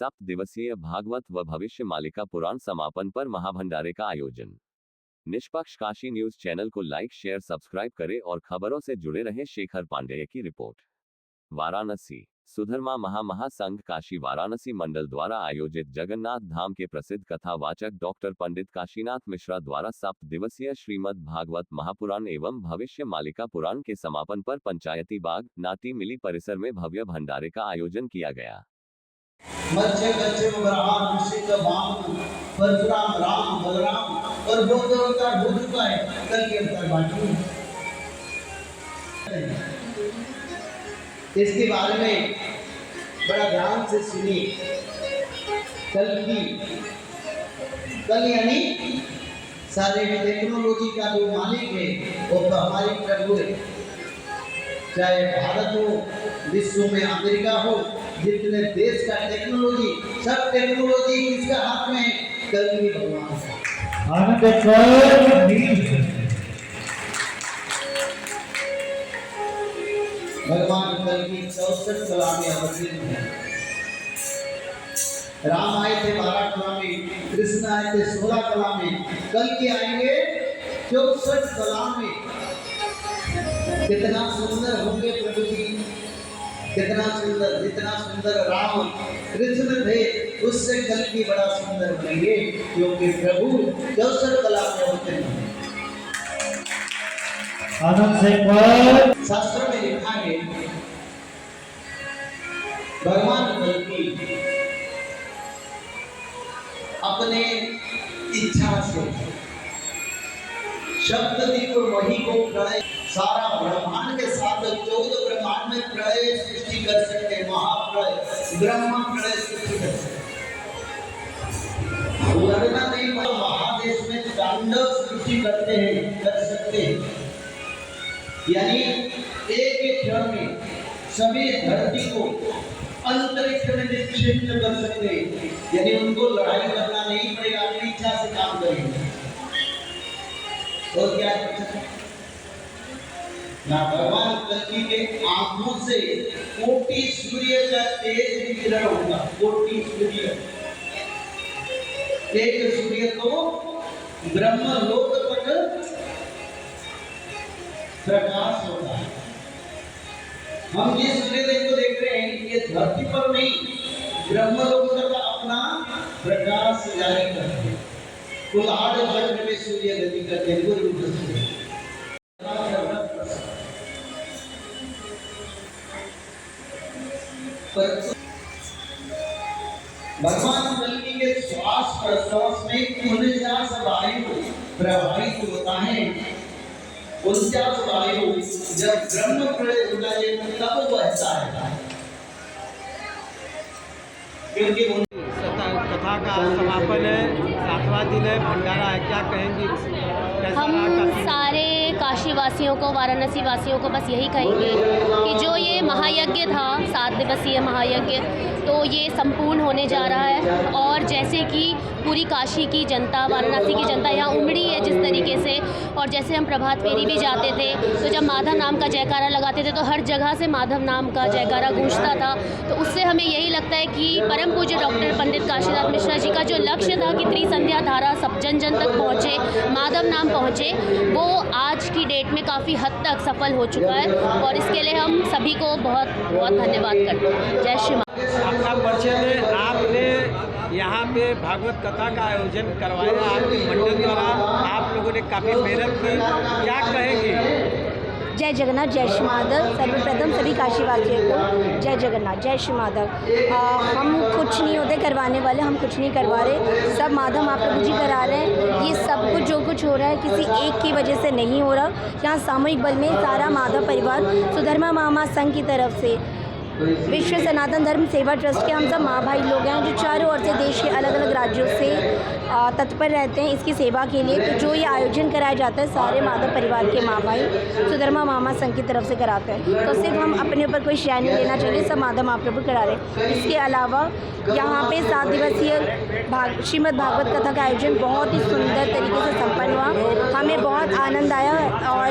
7 दिवसीय भागवत व भविष्य मालिका पुराण समापन पर महाभंडारे का आयोजन। निष्पक्ष काशी न्यूज चैनल को लाइक शेयर सब्सक्राइब करें और खबरों से जुड़े रहें। शेखर पांडेय की रिपोर्ट। वाराणसी सुधर्मा महासंघ काशी वाराणसी मंडल द्वारा आयोजित जगन्नाथ धाम के प्रसिद्ध कथावाचक डॉक्टर पंडित काशीनाथ मिश्रा द्वारा 7 दिवसीय श्रीमद् भागवत महापुराण एवं भविष्य मालिका पुराण के समापन पर पंचायती बाग नाटी मिली परिसर में भव्य भंडारे का आयोजन किया गया। परशुराम राम बलराम और बहुत अवतार हो चुका है, कल के अवतार बाकी है। इसके बारे में बड़ा ध्यान से सुनिए। कल यानी सारे टेक्नोलॉजी का जो मालिक है वो तो हमारे प्रभु है। चाहे भारत हो, विश्व में अमेरिका हो, जितने देश का टेक्नोलॉजी, सब टेक्नोलॉजी किसका हाथ में है? कल की भगवान का। भगवान कल की 64 कला में अवतीर्ण है। राम आए थे 12 कला में, कृष्ण आए थे 16 कला में, कल के आएंगे 64 कला में। कितना सुंदर होंगे प्रभु जी, कितना सुंदर। जितना सुंदर राम कृष्ण थे उससे कल की बड़ा सुंदर बनेंगे, क्योंकि प्रभु 64 कला में अवतीर्ण है। शास्त्र में लिखा है भगवान बल्कि अपने इच्छा से शब्द दीप वही को प्रलय, सारा ब्रह्मांड के साथ 14 ब्रह्मांड में प्रलय सृष्टि कर सकते, महाप्रलय ब्रह्म प्रलय सृष्टि कर सकते। लड़ना नहीं पर महादेश में तांडव सृष्टि करते हैं, कर सकते हैं। यानी एक क्षण में सभी धरती को अंतरिक्ष में निक्षिप्त कर सकते, यानी उनको लड़ाई करना नहीं पड़ेगा, अपनी इच्छा से काम करेंगे। और क्या ना भगवान कल्कि के आंखों से कोटि सूर्य का तेज विकिरण होगा। कोटि सूर्य, एक सूर्य तो ब्रह्म लोक पर प्रकाश होता है। हम ये सूर्यदेव को देख रहे हैं, ये धरती पर नहीं ब्रह्मलोक पर अपना प्रकाश जारी करते हैं। कुल 8 चक्र में सूर्य गति करते हैं। भगवान कल्कि के श्वास प्रश्वास में 49 वायु प्रवाहित होता है। 49 वायु जब ब्रह्म प्रलय होता है तब बहता है। क्योंकि कथा का समापन है, 7वां दिन है, भंडारा है, क्या कहेंगी? हम सारे काशी वासियों को, वाराणसी वासियों को बस यही कहेंगे कि जो ये महायज्ञ था, 7 दिवसीय महायज्ञ, तो ये संपूर्ण होने जा रहा है। और जैसे कि पूरी काशी की जनता, वाराणसी की जनता यहाँ उमड़ी है जिस तरीके से, और जैसे हम प्रभात फेरी भी जाते थे तो जब माधव नाम का जयकारा लगाते थे तो हर जगह से माधव नाम का जयकारा गूंजता था। तो उससे हमें यही लगता है कि परम पूज्य डॉक्टर पंडित काशीनाथ मिश्रा जी का जो लक्ष्य था कि त्रिसंध्या धारा सब जन जन तक पहुँचे, माधव नाम पहुँचे, वो आज की डेट में काफ़ी हद तक सफल हो चुका है। और इसके लिए हम सभी को बहुत बहुत धन्यवाद करते हैं। जय श्री आपका परिचय में, आपने यहाँ पे भागवत कथा का आयोजन करवाया, आपके मंडल द्वारा आप लोगों ने काफ़ी मेहनत की, क्या कहेंगे? जय जगन्नाथ, जय श्री माधव। सर्वप्रथम सभी काशीवासियों को जय जगन्नाथ, जय श्री माधव। हम कुछ नहीं होते करवाने वाले, हम कुछ नहीं करवा रहे, सब माधव महाप्रभु जी करा रहे हैं। ये सब कुछ जो कुछ हो रहा है किसी एक की वजह से नहीं हो रहा। यहाँ सामूहिक बल में सारा माधव परिवार सुधर्मा महासंघ की तरफ से, विश्व सनातन धर्म सेवा ट्रस्ट के हम सब माँ भाई लोग हैं जो चारों ओर से देश के अलग अलग राज्यों से तत्पर रहते हैं इसकी सेवा के लिए। तो जो ये आयोजन कराया जाता है सारे माधव परिवार के माँ भाई सुधर्मा मामा संघ की तरफ से कराते हैं। तो सिर्फ हम अपने ऊपर कोई श्रेय नहीं लेना चाहिए, सब माधव महाप्रभु करा रहे हैं। इसके अलावा यहाँ पे 7 दिवसीय श्रीमद् भागवत कथा का आयोजन बहुत ही सुंदर तरीके से संपन्न हुआ। हमें बहुत आनंद आया और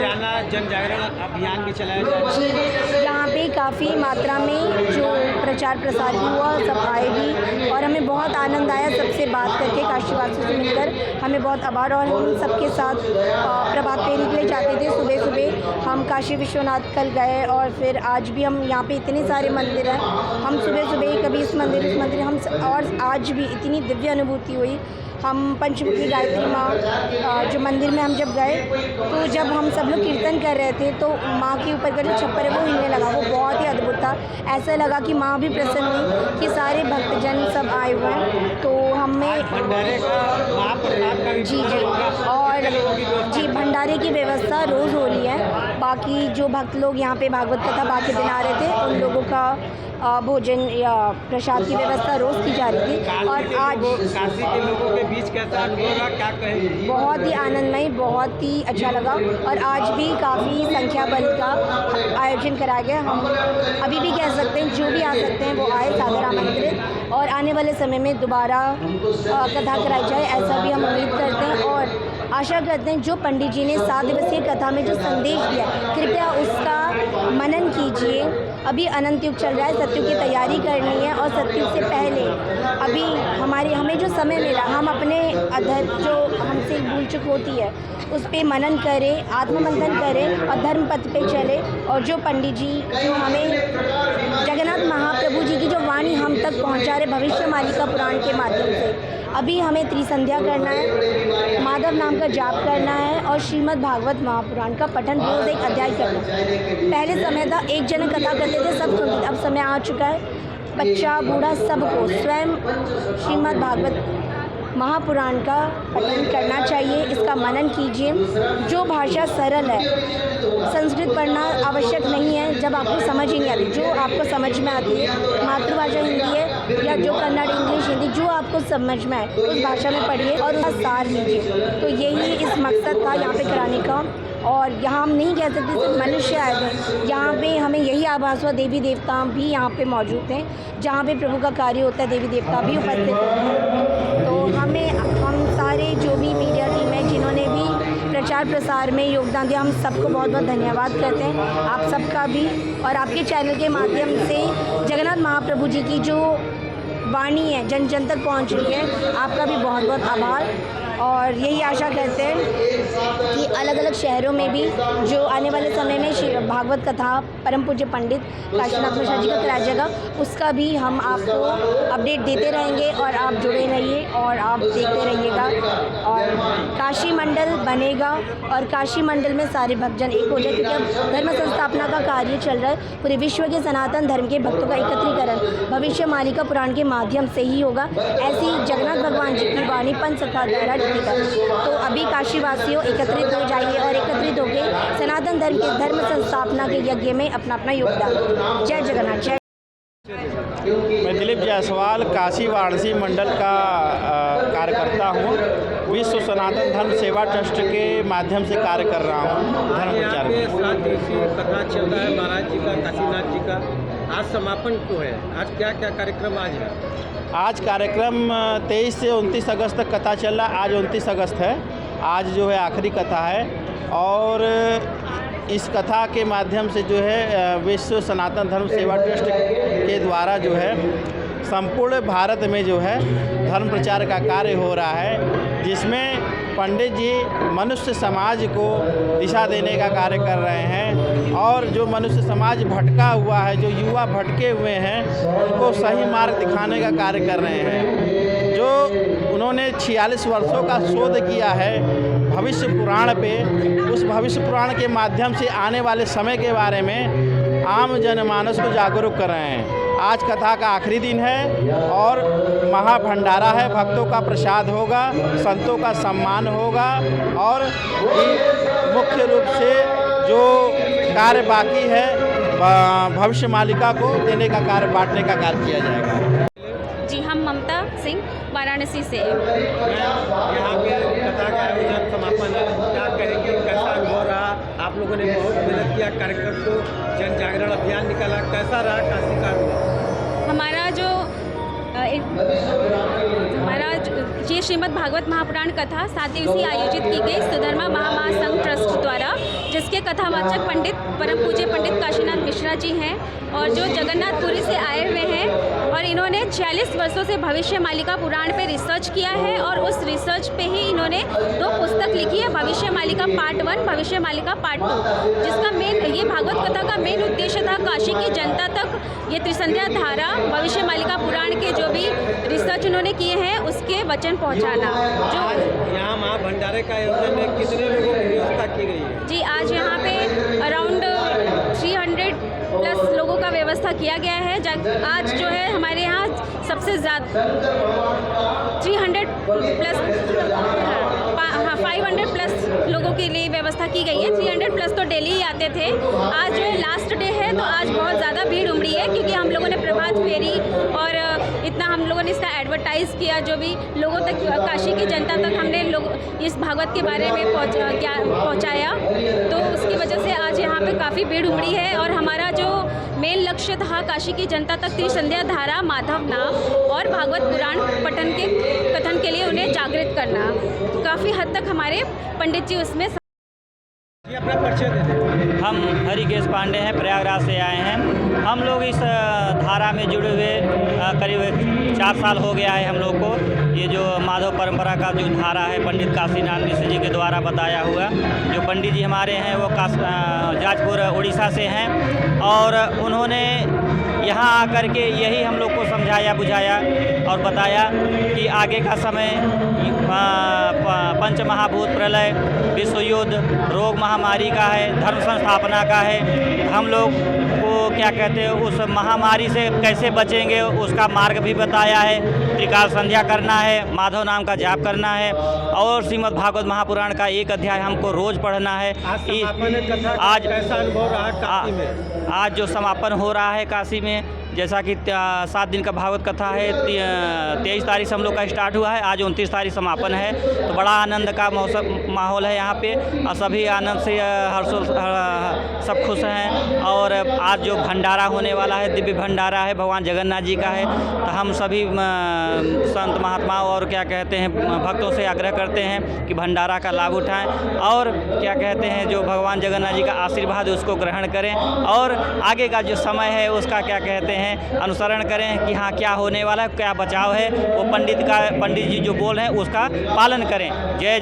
जन जागरण अभियान भी चलाया जाए। यहाँ पे में काफ़ी मात्रा में जो प्रचार प्रसार भी हुआ, सब आए भी और हमें बहुत आनंद आया सबसे बात करके, काशीवासियों से मिलकर हमें बहुत आभार। और हम सबके साथ प्रभात फेरी के लिए जाते थे सुबह सुबह। हम काशी विश्वनाथ कल गए और फिर आज भी हम यहाँ पे इतने सारे मंदिर हैं, हम सुबह सुबह कभी इस मंदिर उस मंदिर हम और आज भी इतनी दिव्य अनुभूति हुई। हम पंचमुखी गायत्री माँ जो मंदिर में हम जब गए तो जब हम सब लोग कीर्तन कर रहे थे तो माँ के ऊपर का जो छप्पर है वो हिलने लगा, वो बहुत ही अद्भुत था। ऐसा लगा कि माँ भी प्रसन्न हुई कि सारे भक्तजन सब आए हुए हैं। तो हमें भंडारे का महाप्रसाद का भी जी और जी भंडारे की व्यवस्था रोज़ हो रही है। बाकी जो भक्त लोग यहाँ पे भागवत कथा बाकी दिन आ रहे थे उन लोगों का भोजन या प्रसाद की व्यवस्था रोज़ की जा रही थी। और आज काशी के लोगों के बीच कैसा अनुभव रहा, क्या कहेंगे? बहुत ही आनंदमय, बहुत ही अच्छा लगा। और आज भी काफ़ी संख्या बल का आयोजन कराया गया। हम अभी भी कह सकते हैं जो भी आ सकते हैं वो आए, सादर आमंत्रित। और आने वाले समय में दोबारा कथा कराई जाए ऐसा भी हम उम्मीद करते हैं और आशा करते हैं। जो पंडित जी ने 7 दिवसीय कथा में जो संदेश दिया, कृपया उसका मनन कीजिए। अभी अनंत युग चल रहा है, सत्युग की तैयारी करनी है और सत्युग से पहले अभी हमें जो समय मिला, हम अपने जो हमसे भूल चूक होती है उस पर मनन करें, आत्ममंथन करें और धर्म पथ पे चले। और जो पंडित जी जो हमें जगन्नाथ महाप्रभु जी की जो वाणी हम तक पहुंचा रहे भविष्य मालिका पुराण के माध्यम से, अभी हमें त्रिसंध्या करना है, माधव नाम का जाप करना है और श्रीमद् भागवत महापुराण का पठन रोज़ एक अध्याय करना है। पहले समय था एक जन कथा करते थे, सब सुनते थे। अब समय आ चुका है बच्चा बूढ़ा सबको स्वयं श्रीमद् भागवत महापुराण का पठन करना चाहिए। इसका मनन कीजिए। जो भाषा सरल है, संस्कृत पढ़ना आवश्यक नहीं है जब आपको समझ ही नहीं आती। जो आपको समझ में आती है, मातृभाषा हिंदी है या जो कन्नड़ इंग्लिश हिंदी जो आपको समझ में आए उस भाषा में पढ़िए और उसका सार लीजिए। तो यही इस मकसद था यहाँ पे कराने का। और यहाँ हम नहीं कह सकते सिर्फ मनुष्य आए थे, यहाँ पे हमें यही आभास हुआ देवी देवता भी यहाँ पे मौजूद हैं। जहाँ पे प्रभु का कार्य होता है देवी देवता भी उपस्थित होते हैं। तो हम सारे जो भी मीडिया टीम है जिन्होंने भी प्रचार प्रसार में योगदान दिया, हम सबको बहुत बहुत धन्यवाद करते हैं, आप सबका भी। और आपके चैनल के माध्यम से जगन्नाथ महाप्रभु जी की जो वाणी है जन जन तक पहुँच रही है, आपका भी बहुत बहुत आभार। और यही आशा करते हैं कि अलग अलग शहरों में भी जो आने वाले समय में भागवत कथा परम पूज्य पंडित काशीनाथ मिश्रा जी का कराया जाएगा, उसका भी हम आपको अपडेट देते रहेंगे और आप जुड़े रहिए और आप देखते रहिएगा। और काशी मंडल बनेगा और काशी मंडल में सारे भक्तजन एक हो जाए, क्योंकि अब धर्म संस्थापना का कार्य चल रहा है। पूरे विश्व के सनातन धर्म के भक्तों का एकत्रीकरण भविष्य मालिका पुराण के माध्यम से ही होगा। ऐसी जगन्नाथ भगवान जी की वाणी पंच सखा द्वारा। तो अभी काशीवासियों एकत्रित हो जाइए और एकत्रित होकर सनातन धर्म के धर्म संस्थापना के यज्ञ में अपना अपना योगदान दें। जय जगन्नाथ। जय। मैं दिलीप जायसवाल काशी वाराणसी मंडल का कार्यकर्ता हूँ। विश्व सनातन धर्म सेवा ट्रस्ट के माध्यम से कार्य कर रहा हूँ धर्म प्रचार में। 7 दिवसीय कथा चल रहा है महाराज जी का, काशीनाथ जी का। आज समापन तो है, आज क्या क्या कार्यक्रम आज है? आज कार्यक्रम 23 से 29 अगस्त तक कथा चल रहा है। आज 29 अगस्त है, आज जो है आखिरी कथा है। और इस कथा के माध्यम से जो है विश्व सनातन धर्म सेवा ट्रस्ट के द्वारा जो है संपूर्ण भारत में जो है धर्म प्रचार का कार्य हो रहा है, जिसमें पंडित जी मनुष्य समाज को दिशा देने का कार्य कर रहे हैं। और जो मनुष्य समाज भटका हुआ है, जो युवा भटके हुए हैं, उनको सही मार्ग दिखाने का कार्य कर रहे हैं। जो उन्होंने 46 वर्षों का शोध किया है भविष्य पुराण पे, उस भविष्य पुराण के माध्यम से आने वाले समय के बारे में आम जनमानस को जागरूक कर रहे हैं। आज कथा का आखिरी दिन है और महाभंडारा है, भक्तों का प्रसाद होगा, संतों का सम्मान होगा और मुख्य रूप से जो कार्य बाकी है भविष्य मालिका को देने का कार्य, बांटने का कार्य किया जाएगा। जी, हम ममता सिंह वाराणसी से। यहाँ पे कथा का आयोजन समापन है, क्या कहेंगे, कैसा अनुभव रहा? आप लोगों ने बहुत मेहनत किया, कार्यक्रम को जन जागरण अभियान निकाला, कैसा रहा काशी का अनुभव? हमारा जो ये श्रीमद् भागवत महापुराण कथा 7 दिवसीय आयोजित की गई सुधर्मा महासंघ ट्रस्ट द्वारा जिसके कथावाचक पंडित परम पूज्य पंडित काशीनाथ मिश्रा जी हैं और जो जगन्नाथपुरी से आए हुए हैं और इन्होंने 46 वर्षों से भविष्य मालिका पुराण पे रिसर्च किया है और उस रिसर्च पे ही इन्होंने 2 पुस्तक लिखी है, भविष्य मालिका पार्ट 1, भविष्य मालिका पार्ट 2, जिसका ये भागवत कथा का मेन उद्देश्य था काशी की जनता तक ये त्रिसंध्या धारा, भविष्य मालिका पुराण के जो भी रिसर्च उन्होंने किए हैं उसके वचन पहुँचाना। जो यहाँ माँ भंडारे का आयोजन में कितने लोगों की व्यवस्था की गई है? जी, आज यहाँ पे अराउंड 300 प्लस लोगों का व्यवस्था किया गया है। आज जो है हमारे यहाँ सबसे ज़्यादा 300 प्लस 500 प्लस लोगों के लिए व्यवस्था की गई है। 300 प्लस तो डेली ही आते थे। आज जो है लास्ट डे है तो आज बहुत ज़्यादा भीड़ उमड़ी है क्योंकि हम लोगों ने प्रभात फेरी और इतना हम लोगों ने इसका एडवर्टाइज़ किया, जो भी लोगों तक, काशी की जनता तक हमने लोग इस भागवत के बारे में पहुँचाया, तो उसकी वजह से आज यहाँ पे काफ़ी भीड़ उमड़ी है। और हमारा जो मेन लक्ष्य था काशी की जनता तक त्रिसंध्या धारा, माधव नाम और भागवत पुराण कथन के लिए उन्हें जागृत करना। काफ़ी हद तक हमारे पंडित जी उसमें जी अपना परिचय दे दें। हम हरिकेश पांडे हैं, प्रयागराज से आए हैं। हम लोग इस धारा में जुड़े हुए करीब 4 साल हो गया है हम लोग को। ये जो माधव परंपरा का जो धारा है पंडित काशीनाथ मिश्र जी के द्वारा बताया हुआ, जो पंडित जी हमारे हैं वो जाजपुर उड़ीसा से हैं और उन्होंने यहाँ आकर के यही हम लोग को समझाया बुझाया और बताया कि आगे का समय पंच महाभूत प्रलय, विश्व युद्ध, रोग महामारी का है, धर्म संस्थापना का है। हम लोग को क्या कहते हैं उस महामारी से कैसे बचेंगे उसका मार्ग भी बताया है। त्रिकाल संध्या करना है, माधव नाम का जाप करना है और श्रीमद् भागवत महापुराण का 1 अध्याय हमको रोज़ पढ़ना है। आज कैसा अनुभव रहा काशी में? आज जो समापन हो रहा है काशी में, जैसा कि 7 दिन का भागवत कथा है, 23 तारीख से हम लोग का स्टार्ट हुआ है, आज 29 तारीख समापन है। तो बड़ा आनंद का माहौल है यहाँ पे और सभी आनंद से सब खुश हैं। और आज जो भंडारा होने वाला है, दिव्य भंडारा है, भगवान जगन्नाथ जी का है। तो हम सभी संत महात्मा और क्या कहते हैं भक्तों से आग्रह करते हैं कि भंडारा का लाभ उठाएं और क्या कहते हैं जो भगवान जगन्नाथ जी का आशीर्वाद है उसको ग्रहण करें और आगे का जो समय है उसका क्या कहते हैं अनुसरण करें कि हाँ क्या होने वाला है, क्या बचाव है, वो पंडित जी जो बोल हैं उसका पालन करें। जय